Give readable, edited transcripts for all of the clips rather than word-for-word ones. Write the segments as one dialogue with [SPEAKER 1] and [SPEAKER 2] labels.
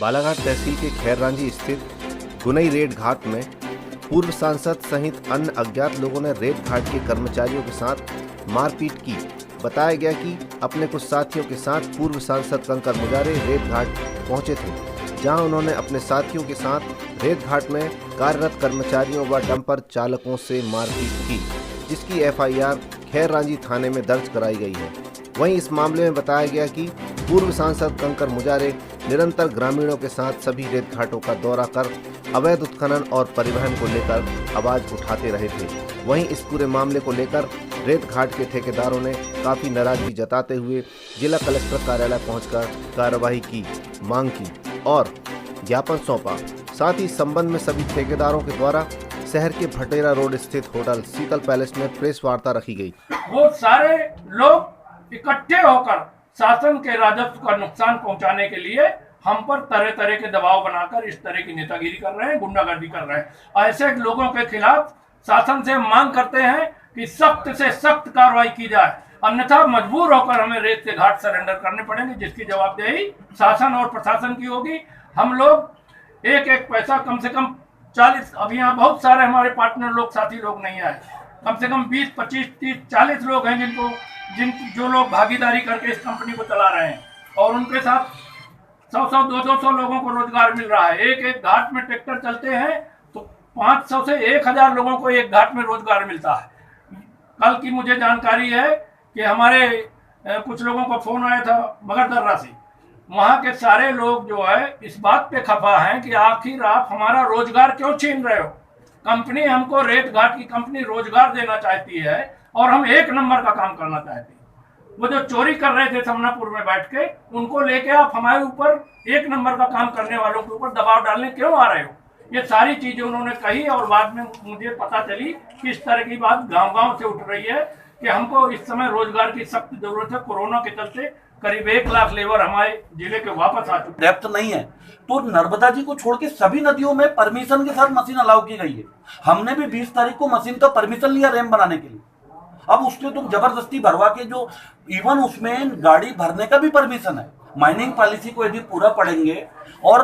[SPEAKER 1] बालाघाट तहसील के खैररांझी स्थित गुनई रेत घाट में पूर्व सांसद सहित अन्य अज्ञात लोगों ने रेत घाट के कर्मचारियों के साथ मारपीट की। बताया गया कि अपने कुछ साथियों के साथ पूर्व सांसद कंकर मुजारे रेत घाट पहुंचे थे, जहां उन्होंने अपने साथियों के साथ रेत घाट में कार्यरत कर्मचारियों व डंपर चालकों से मारपीट की, जिसकी FIR खैररांझी थाने में दर्ज कराई गई है। वहीं इस मामले में बताया गया कि पूर्व सांसद कंकर मुजारे निरंतर ग्रामीणों के साथ सभी रेत घाटों का दौरा कर अवैध उत्खनन और परिवहन को लेकर आवाज उठाते रहे थे। वहीं इस पूरे मामले को लेकर रेत घाट के ठेकेदारों ने काफी नाराजगी जताते हुए जिला कलेक्टर कार्यालय पहुंचकर कार्रवाई की मांग की और ज्ञापन सौंपा। साथ ही संबंध में सभी ठेकेदारों के द्वारा शहर के भटेरा रोड स्थित होटल शीतल पैलेस में प्रेस वार्ता रखी गई।
[SPEAKER 2] वो सारे लोग इकट्ठे होकर शासन के राजस्व का नुकसान पहुंचाने के लिए हम पर तरह तरह के दबाव बनाकर इस तरह की नेतागिरी कर रहे हैं, गुंडागर्दी कर रहे हैं। ऐसे लोगों के खिलाफ शासन से मांग करते हैं कि सख्त से सख्त कार्रवाई की जाए, अन्यथा मजबूर होकर हमें रेत के घाट सरेंडर करने पड़ेंगे, जिसकी जवाबदेही शासन और प्रशासन की होगी। हम लोग एक एक पैसा कम से कम 40, अब यहाँ बहुत सारे हमारे पार्टनर लोग, साथी लोग नहीं आए, कम से कम 20, 25, 30, 40 लोग हैं जो लोग भागीदारी करके इस कंपनी को चला रहे हैं और उनके साथ 100-100, 200 लोगों को रोजगार मिल रहा है। एक एक घाट में ट्रैक्टर चलते हैं तो 500 से 1000 लोगों को एक घाट में रोजगार मिलता है। कल की मुझे जानकारी है कि हमारे कुछ लोगों को फोन आया था मगरदर्रा से, वहां के सारे लोग जो है इस बात पे खफा हैं कि आखिर आप हमारा रोजगार क्यों छीन रहे हो। कंपनी हमको, रेत घाट की कंपनी रोजगार देना चाहती है और हम एक नंबर का काम करना चाहते हैं। वो जो चोरी कर रहे थे समनापुर में बैठ के, उनको लेके आप हमारे ऊपर एक नंबर का काम करने वालों के ऊपर दबाव डालने क्यों आ रहे हो। ये सारी चीजें उन्होंने कही और बाद में मुझे पता चली कि इस तरह की बात गांव-गांव से उठ रही है कि हमको इस समय रोजगार की सख्त जरूरत है। कोरोना के चलते करीब 1 लाख लेबर हमारे जिले के वापस आ चुके।
[SPEAKER 3] डेप्थ नहीं है तो नर्मदा जी को छोड़ के सभी नदियों में परमिशन के साथ मशीन अलाउ की गई है। हमने भी 20 तारीख को मशीन का परमिशन लिया रैम बनाने के लिए। अब उसके तुम जबरदस्ती भरवा के जो इवन उसमें गाड़ी भरने का भी परमिशन है। माइनिंग पॉलिसी को यदि पूरा पढ़ेंगे और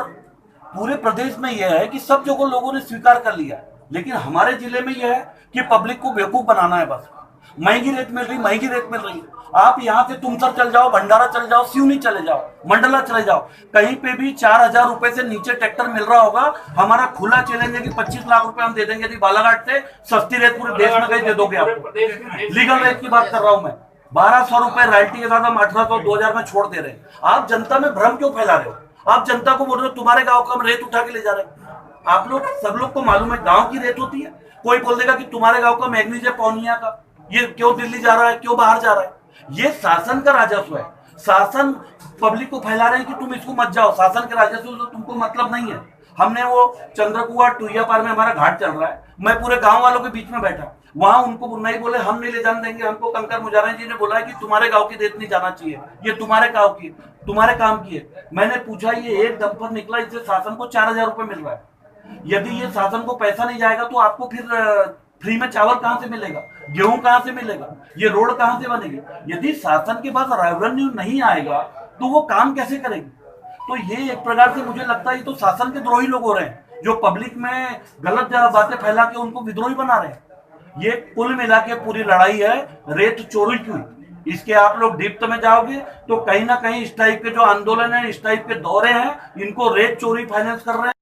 [SPEAKER 3] पूरे प्रदेश में यह है कि सब जगह लोगों ने स्वीकार कर लिया, लेकिन हमारे जिले में यह है कि पब्लिक को बेवकूफ बनाना है। बस महंगी रेत मिल रही, महंगी रेत मिल रही। आप यहाँ से तुमसर चल जाओ, भंडारा चल जाओ, सिवनी चले जाओ, मंडला चले जाओ, कहीं पे भी 4000 रुपए से नीचे ट्रैक्टर मिल रहा होगा। हमारा खुला चैलेंज है कि 25 लाख रुपए हम दे देंगे यदि बालाघाट से सस्ती रेत पूरे देश में कहीं दे दोगे। आप लीगल रेट की बात कर रहा हूं मैं। 1200 रुपए रॉयल्टी के साथ हम 1800, 2000 में छोड़ दे रहे हैं। आप जनता में भ्रम क्यों फैला रहे हो? आप जनता को बोल रहे हो तुम्हारे गाँव का हम रेत उठा के ले जा रहे हैं। आप लोग, सब लोग को मालूम है गाँव की रेत होती है। कोई बोल देगा कि तुम्हारे गाँव का मैग्नीज है पौनिया का, ये क्यों दिल्ली जा रहा है, क्यों बाहर जा रहा है। ये शासन का राजस्व है। शासन पब्लिक को फैला रहे हैं कि तुम इसको मत जाओ, शासन के राजस्व से तुमको मतलब नहीं है। हमने वो चंद्रकुआ टुइया पार में हमारा घाट चल रहा है, मैं पूरे गांव वालों के बीच में बैठा, वहां उनको नहीं बोले हम नहीं ले जाने देंगे। हमको कंकर मुजारे जी ने बोला है कि तुम्हारे गांव की रेत नहीं जाना चाहिए, ये तुम्हारे गांव की, तुम्हारे काम की है। मैंने पूछा, ये एक डंपर निकला, इससे शासन को 4000 रुपए मिल रहा है। यदि ये शासन को पैसा नहीं जाएगा तो आपको फिर फ्री में चावल कहां से मिलेगा, गेहूं कहां से मिलेगा, ये रोड कहां से बनेगी। यदि शासन के पास रेवेन्यू नहीं आएगा तो वो काम कैसे करेगी। तो ये एक प्रकार से मुझे लगता है ये तो शासन के द्रोही लोग हो रहे हैं, जो पब्लिक में गलत बातें फैला के उनको विद्रोही बना रहे हैं। ये कुल मिला के पूरी लड़ाई है रेत चोरी की। इसके आप लोग डिप्थ में जाओगे तो कहीं ना कहीं इस टाइप के जो आंदोलन है, इस टाइप के दौरे हैं, इनको रेत चोरी फाइनेंस कर रहे हैं।